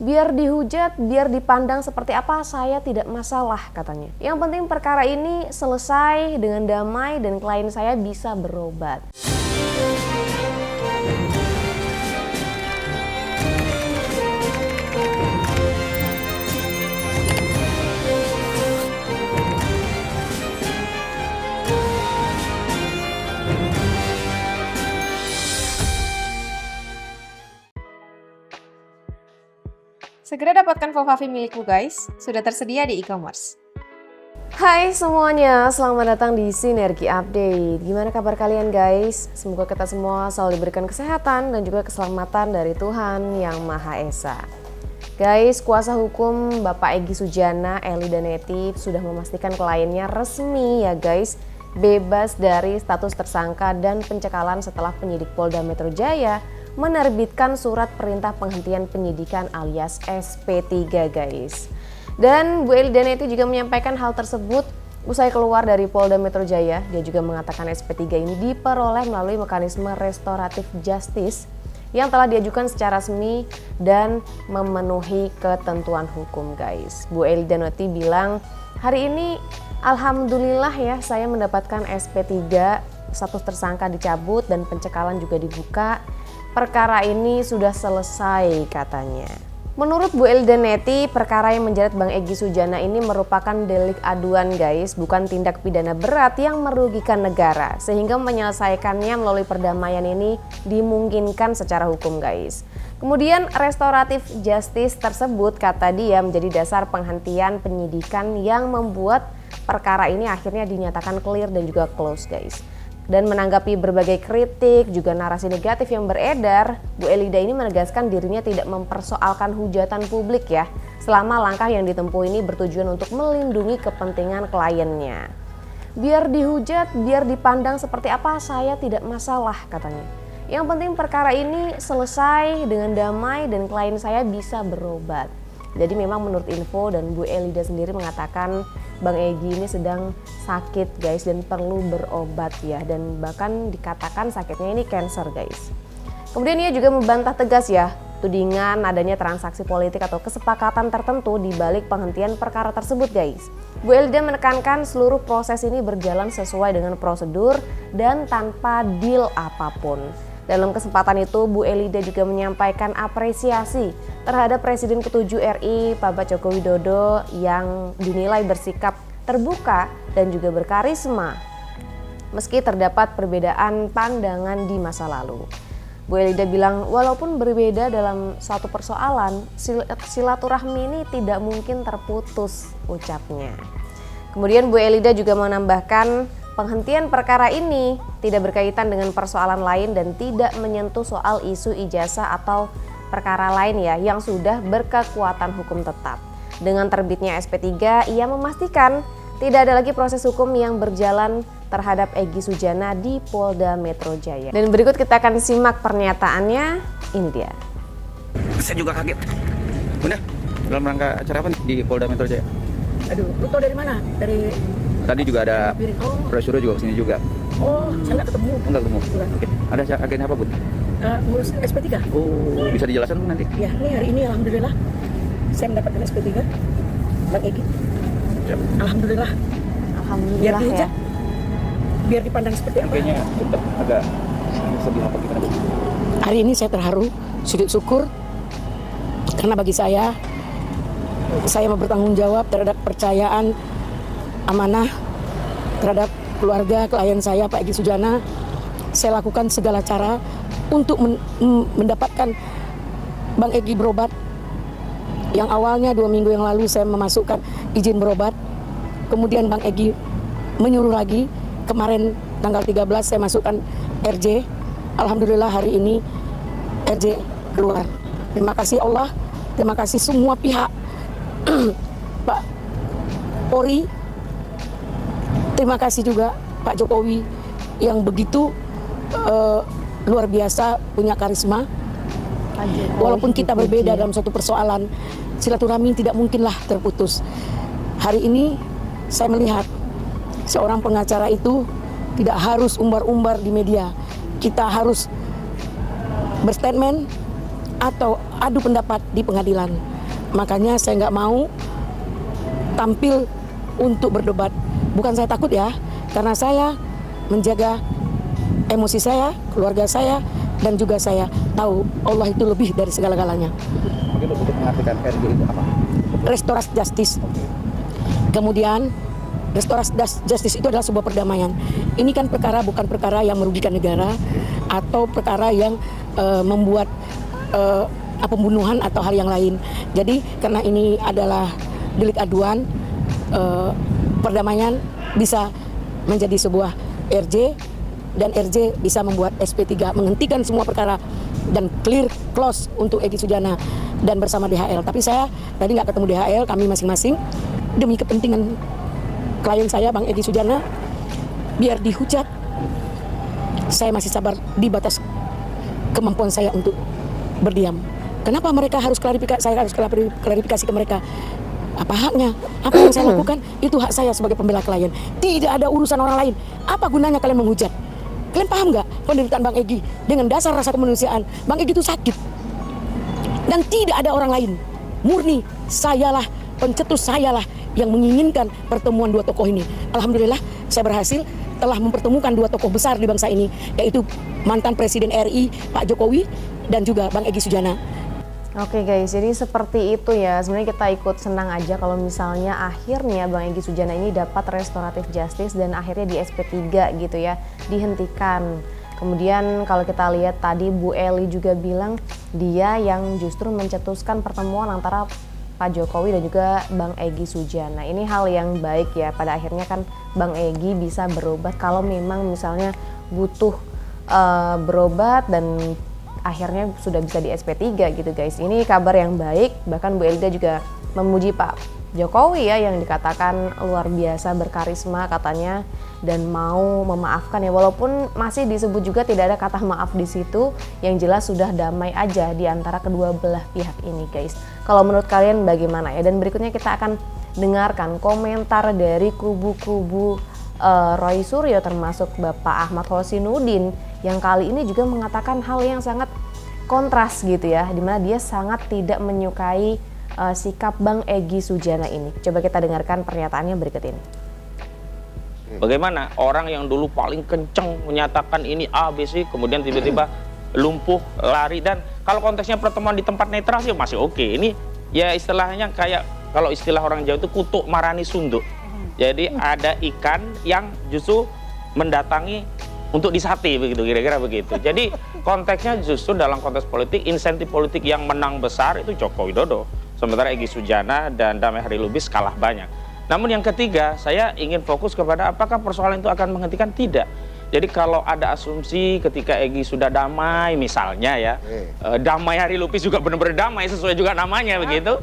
Biar dihujat, biar dipandang seperti apa, saya tidak masalah katanya. Yang penting perkara ini selesai dengan damai dan klien saya bisa berobat. Segera dapatkan Fofavi milikmu guys, sudah tersedia di e-commerce. Hai semuanya, selamat datang di Sinergi Update. Gimana kabar kalian guys? Semoga kita semua selalu diberikan kesehatan dan juga keselamatan dari Tuhan Yang Maha Esa. Guys, kuasa hukum Bapak Egy Sujana, Eli Danetti sudah memastikan kliennya resmi ya guys, bebas dari status tersangka dan pencekalan setelah penyidik Polda Metro Jaya menerbitkan surat perintah penghentian penyidikan alias SP3 guys. Dan Bu Eli Danetti juga menyampaikan hal tersebut usai keluar dari Polda Metro Jaya. Dia juga mengatakan SP3 ini diperoleh melalui mekanisme restoratif justice yang telah diajukan secara resmi dan memenuhi ketentuan hukum guys. Bu Eli Danetti bilang, hari ini alhamdulillah ya saya mendapatkan SP3, status tersangka dicabut dan pencekalan juga dibuka. Perkara ini sudah selesai katanya. Menurut Bu Eli Danetti, perkara yang menjerat Bang Egy Sujana ini merupakan delik aduan guys, bukan tindak pidana berat yang merugikan negara. Sehingga menyelesaikannya melalui perdamaian ini dimungkinkan secara hukum guys. Kemudian restoratif justice tersebut kata dia menjadi dasar penghentian penyidikan yang membuat perkara ini akhirnya dinyatakan clear dan juga close guys. Dan menanggapi berbagai kritik juga narasi negatif yang beredar, Bu Elida ini menegaskan dirinya tidak mempersoalkan hujatan publik ya, selama langkah yang ditempuh ini bertujuan untuk melindungi kepentingan kliennya. Biar dihujat, biar dipandang seperti apa, saya tidak masalah katanya. Yang penting perkara ini selesai dengan damai dan klien saya bisa berobat. Jadi memang menurut info dan Bu Elida sendiri mengatakan Bang Egy ini sedang sakit guys dan perlu berobat ya, dan bahkan dikatakan sakitnya ini cancer guys. Kemudian ia juga membantah tegas ya tudingan adanya transaksi politik atau kesepakatan tertentu di balik penghentian perkara tersebut guys. Bu Elida menekankan seluruh proses ini berjalan sesuai dengan prosedur dan tanpa deal apapun. Dalam kesempatan itu, Bu Elida juga menyampaikan apresiasi terhadap Presiden ke-7 RI, Bapak Joko Widodo yang dinilai bersikap terbuka dan juga berkarisma meski terdapat perbedaan pandangan di masa lalu. Bu Elida bilang, walaupun berbeda dalam suatu persoalan, silaturahmi ini tidak mungkin terputus, ucapnya. Kemudian Bu Elida juga menambahkan, penghentian perkara ini tidak berkaitan dengan persoalan lain dan tidak menyentuh soal isu ijazah atau perkara lain ya yang sudah berkekuatan hukum tetap. Dengan terbitnya SP3, ia memastikan tidak ada lagi proses hukum yang berjalan terhadap Egy Sujana di Polda Metro Jaya. Dan berikut kita akan simak pernyataannya, ini dia. Saya juga kaget. Bunda, dalam rangka acara apa di Polda Metro Jaya? Aduh, lu tau dari mana? Dari Tadi juga ada brosur juga kesini juga. Oh, saya nggak ketemu. Enggak ketemu. Oke. Ada agenda apa, Bun? Ngurus SP3. Oh, bisa dijelaskan Bun nanti? Ya, ini hari ini alhamdulillah saya mendapatkan SP3. Bang Egy. Siap. Alhamdulillah. Biar Alhamdulillah ya. dihujat, biar dipandang seperti apa. Kayaknya tetap agak sedih apa gimana, Bun? Hari ini saya terharu, sujud syukur. Karena bagi saya mau bertanggung jawab terhadap percayaan amanah terhadap keluarga klien saya Pak Egy Sujana. Saya lakukan segala cara untuk mendapatkan Bang Egy berobat. Yang awalnya 2 minggu yang lalu saya memasukkan izin berobat, kemudian Bang Egy menyuruh lagi, kemarin tanggal 13 saya masukkan RJ. Alhamdulillah hari ini RJ keluar. Terima kasih Allah, terima kasih semua pihak, Pak Polri. Terima kasih juga Pak Jokowi yang begitu luar biasa punya karisma. Walaupun kita berbeda dalam suatu persoalan, silaturahmi tidak mungkinlah terputus. Hari ini saya melihat seorang pengacara itu tidak harus umbar-umbar di media. Kita harus berstatement atau adu pendapat di pengadilan. Makanya saya nggak mau tampil untuk berdebat. Bukan saya takut ya, karena saya menjaga emosi saya, keluarga saya, dan juga saya tahu Allah itu lebih dari segala-galanya. Mungkin untuk mengartikan RJ itu apa? Restorasi justice. Kemudian restorasi justice itu adalah sebuah perdamaian. Ini kan perkara bukan perkara yang merugikan negara atau perkara yang membuat pembunuhan atau hal yang lain. Jadi karena ini adalah delik aduan, perdamaian bisa menjadi sebuah RJ dan RJ bisa membuat SP3 menghentikan semua perkara dan clear close untuk Egy Sujana dan bersama DHL. Tapi saya tadi nggak ketemu DHL, kami masing-masing demi kepentingan klien saya Bang Egy Sujana biar dihujat. Saya masih sabar di batas kemampuan saya untuk berdiam. Kenapa mereka harus klarifikasi? Saya harus klarifikasi ke mereka. Apa haknya? Apa yang saya lakukan? Itu hak saya sebagai pembela klien. Tidak ada urusan orang lain. Apa gunanya kalian menghujat? Kalian paham nggak penderitaan Bang Egy? Dengan dasar rasa kemanusiaan, Bang Egy itu sakit. Dan tidak ada orang lain. Murni sayalah, pencetus sayalah yang menginginkan pertemuan dua tokoh ini. Alhamdulillah saya berhasil telah mempertemukan dua tokoh besar di bangsa ini, yaitu mantan Presiden RI Pak Jokowi dan juga Bang Egy Sujana. Oke guys, jadi seperti itu ya. Sebenarnya kita ikut senang aja kalau misalnya akhirnya Bang Egy Sujana ini dapat restoratif justice dan akhirnya di SP3 gitu ya, dihentikan. Kemudian kalau kita lihat tadi Bu Eli juga bilang dia yang justru mencetuskan pertemuan antara Pak Jokowi dan juga Bang Egy Sujana. Ini hal yang baik ya, pada akhirnya kan Bang Egy bisa berobat kalau memang misalnya butuh berobat dan akhirnya sudah bisa di SP3 gitu guys. Ini kabar yang baik, bahkan Bu Elida juga memuji Pak Jokowi ya yang dikatakan luar biasa berkarisma katanya dan mau memaafkan ya, walaupun masih disebut juga tidak ada kata maaf di situ. Yang jelas sudah damai aja di antara kedua belah pihak ini guys. Kalau menurut kalian bagaimana ya? Dan berikutnya kita akan dengarkan komentar dari kubu-kubu Roy Suryo termasuk Bapak Ahmad Hosinuddin yang kali ini juga mengatakan hal yang sangat kontras gitu ya, dimana dia sangat tidak menyukai sikap Bang Egy Sujana ini. Coba kita dengarkan pernyataannya berikut ini. Bagaimana orang yang dulu paling kenceng menyatakan ini A, B, C, kemudian tiba-tiba lumpuh, lari, dan kalau konteksnya pertemuan di tempat netral sih masih oke. Ini ya istilahnya kayak kalau istilah orang Jawa itu kutuk marani sunduk. Jadi ada ikan yang justru mendatangi untuk disate begitu, kira-kira begitu. Jadi konteksnya justru dalam konteks politik, insentif politik yang menang besar itu Joko Widodo. Sementara Egy Sujana dan Damai Hari Lubis kalah banyak. Namun yang ketiga, saya ingin fokus kepada apakah persoalan itu akan menghentikan? Tidak. Jadi kalau ada asumsi ketika Egy sudah damai misalnya ya, Damai Hari Lubis juga benar-benar damai sesuai juga namanya begitu.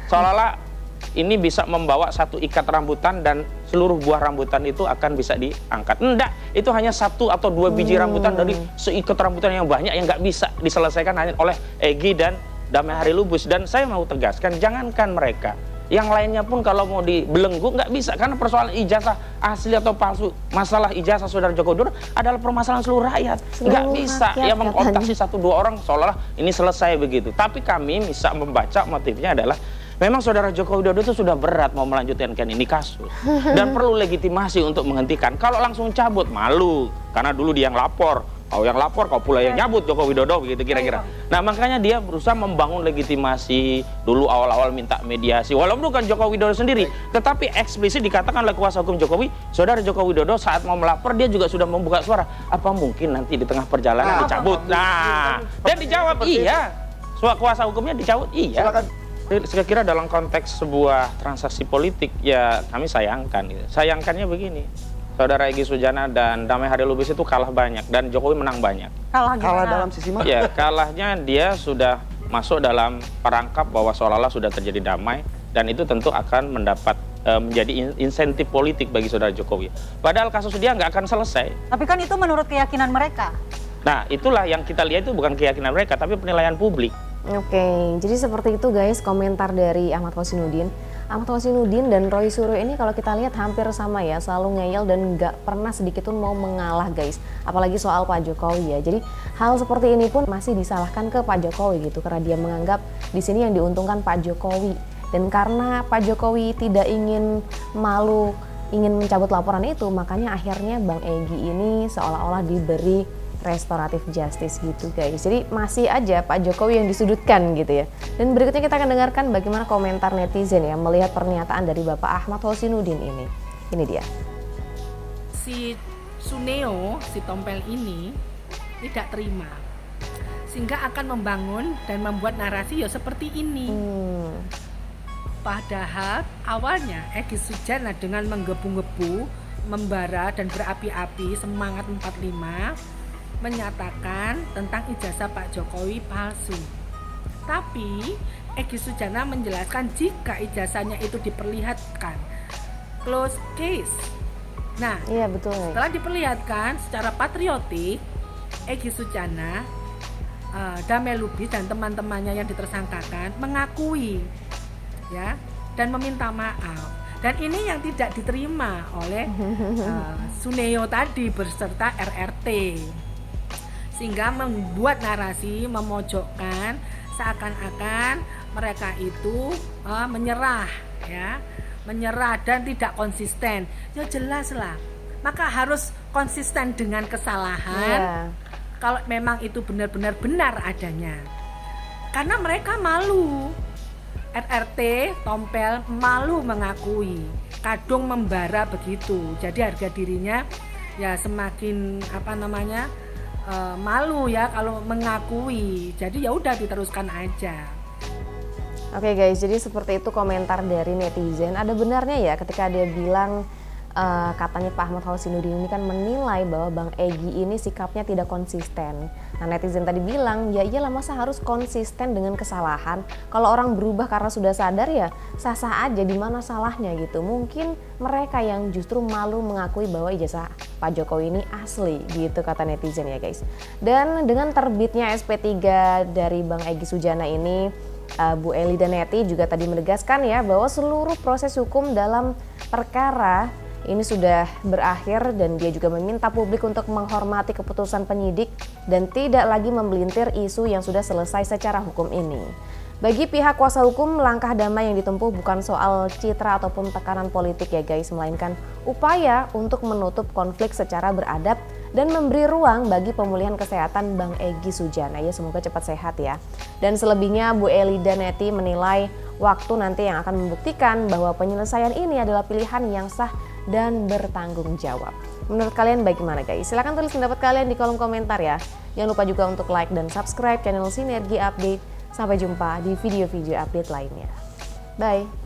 Seolah-olah ini bisa membawa satu ikat rambutan dan seluruh buah rambutan itu akan bisa diangkat. Enggak, itu hanya satu atau dua biji rambutan dari seikat rambutan yang banyak yang nggak bisa diselesaikan hanya oleh Egy dan Damai Hari Lubis. Dan saya mau tegaskan, jangankan mereka, yang lainnya pun kalau mau dibelenggu nggak bisa, karena persoalan ijazah asli atau palsu, masalah ijazah saudara Joko Widodo adalah permasalahan seluruh rakyat. Nggak bisa ya mengkontasi satu dua orang seolah-olah ini selesai begitu. Tapi kami bisa membaca motifnya adalah memang saudara Joko Widodo itu sudah berat mau melanjutkan ini kasus dan perlu legitimasi untuk menghentikan. Kalau langsung cabut malu karena dulu dia yang lapor. Kau yang lapor, kau pula yang nyabut Joko Widodo begitu kira-kira. Nah makanya dia berusaha membangun legitimasi dulu awal-awal minta mediasi. Walaupun bukan Joko Widodo sendiri, tetapi eksplisit dikatakan oleh kuasa hukum Jokowi, saudara Joko Widodo saat mau melapor dia juga sudah membuka suara. Apa mungkin nanti di tengah perjalanan dicabut? Nah, dan dijawab iya. Kuasa hukumnya dicabut iya. Saya kira dalam konteks sebuah transaksi politik ya kami sayangkan. Sayangkannya begini. Saudara Egy Sujana dan Damai Hari Lubis itu kalah banyak dan Jokowi menang banyak. Kalah dalam sisi mana? Ya, kalahnya dia sudah masuk dalam perangkap bahwa seolah-olah sudah terjadi damai dan itu tentu akan mendapat menjadi insentif politik bagi saudara Jokowi. Padahal kasus dia nggak akan selesai. Tapi kan itu menurut keyakinan mereka. Nah, itulah yang kita lihat itu bukan keyakinan mereka tapi penilaian publik. Oke, jadi seperti itu guys komentar dari Ahmad Hosinuddin. Ahmad Hosinuddin dan Roy Suryo ini kalau kita lihat hampir sama ya, selalu ngeyel dan nggak pernah sedikit pun mau mengalah guys. Apalagi soal Pak Jokowi ya. Jadi hal seperti ini pun masih disalahkan ke Pak Jokowi gitu, karena dia menganggap di sini yang diuntungkan Pak Jokowi. Dan karena Pak Jokowi tidak ingin malu, ingin mencabut laporan itu, makanya akhirnya Bang Egy ini seolah-olah diberi restoratif justice gitu guys. Jadi masih aja Pak Jokowi yang disudutkan gitu ya. Dan berikutnya kita akan dengarkan bagaimana komentar netizen ya melihat pernyataan dari Bapak Ahmad Hosinuddin ini. Ini dia. Si Suneo, si Tompel ini tidak terima, sehingga akan membangun dan membuat narasi ya seperti ini. Padahal awalnya Egy Sujana dengan menggebu-gebu, membara dan berapi-api semangat 45 menyatakan tentang ijazah Pak Jokowi palsu. Tapi Egy Sujana menjelaskan jika ijazahnya itu diperlihatkan close case. Nah, iya betul. Setelah diperlihatkan secara patriotik, Egy Sujana, Damai Lubis dan teman-temannya yang ditersangkakan mengakui ya dan meminta maaf. Dan ini yang tidak diterima oleh Suneo tadi beserta RRT. Sehingga membuat narasi memojokkan seakan-akan mereka itu menyerah ya, menyerah dan tidak konsisten. Ya jelas lah, maka harus konsisten dengan kesalahan kalau memang itu benar-benar benar adanya. Karena mereka malu, RRT Tompel malu mengakui, kadung membara begitu. Jadi harga dirinya ya semakin malu ya kalau mengakui. Jadi ya udah diteruskan aja. Oke guys, jadi seperti itu komentar dari netizen. Ada benarnya ya ketika dia bilang katanya Pak Ahmad Hosinuddin ini kan menilai bahwa Bang Egy ini sikapnya tidak konsisten. Nah netizen tadi bilang ya iyalah masa harus konsisten dengan kesalahan. Kalau orang berubah karena sudah sadar ya sah-sah aja, di mana salahnya gitu. Mungkin mereka yang justru malu mengakui bahwa ijazah Pak Jokowi ini asli gitu kata netizen ya guys. Dan dengan terbitnya SP3 dari Bang Egy Sujana ini, Bu Eli Danetti juga tadi menegaskan ya bahwa seluruh proses hukum dalam perkara ini sudah berakhir dan dia juga meminta publik untuk menghormati keputusan penyidik dan tidak lagi membelintir isu yang sudah selesai secara hukum ini. Bagi pihak kuasa hukum, langkah damai yang ditempuh bukan soal citra ataupun tekanan politik ya guys, melainkan upaya untuk menutup konflik secara beradab dan memberi ruang bagi pemulihan kesehatan Bang Egy Sujana. Ya semoga cepat sehat ya. Dan selebihnya Bu Eli Danetti menilai waktu nanti yang akan membuktikan bahwa penyelesaian ini adalah pilihan yang sah dan bertanggung jawab. Menurut kalian bagaimana guys? Silahkan tulis pendapat kalian di kolom komentar ya. Jangan lupa juga untuk like dan subscribe channel Sinergi Update. Sampai jumpa di video-video update lainnya. Bye!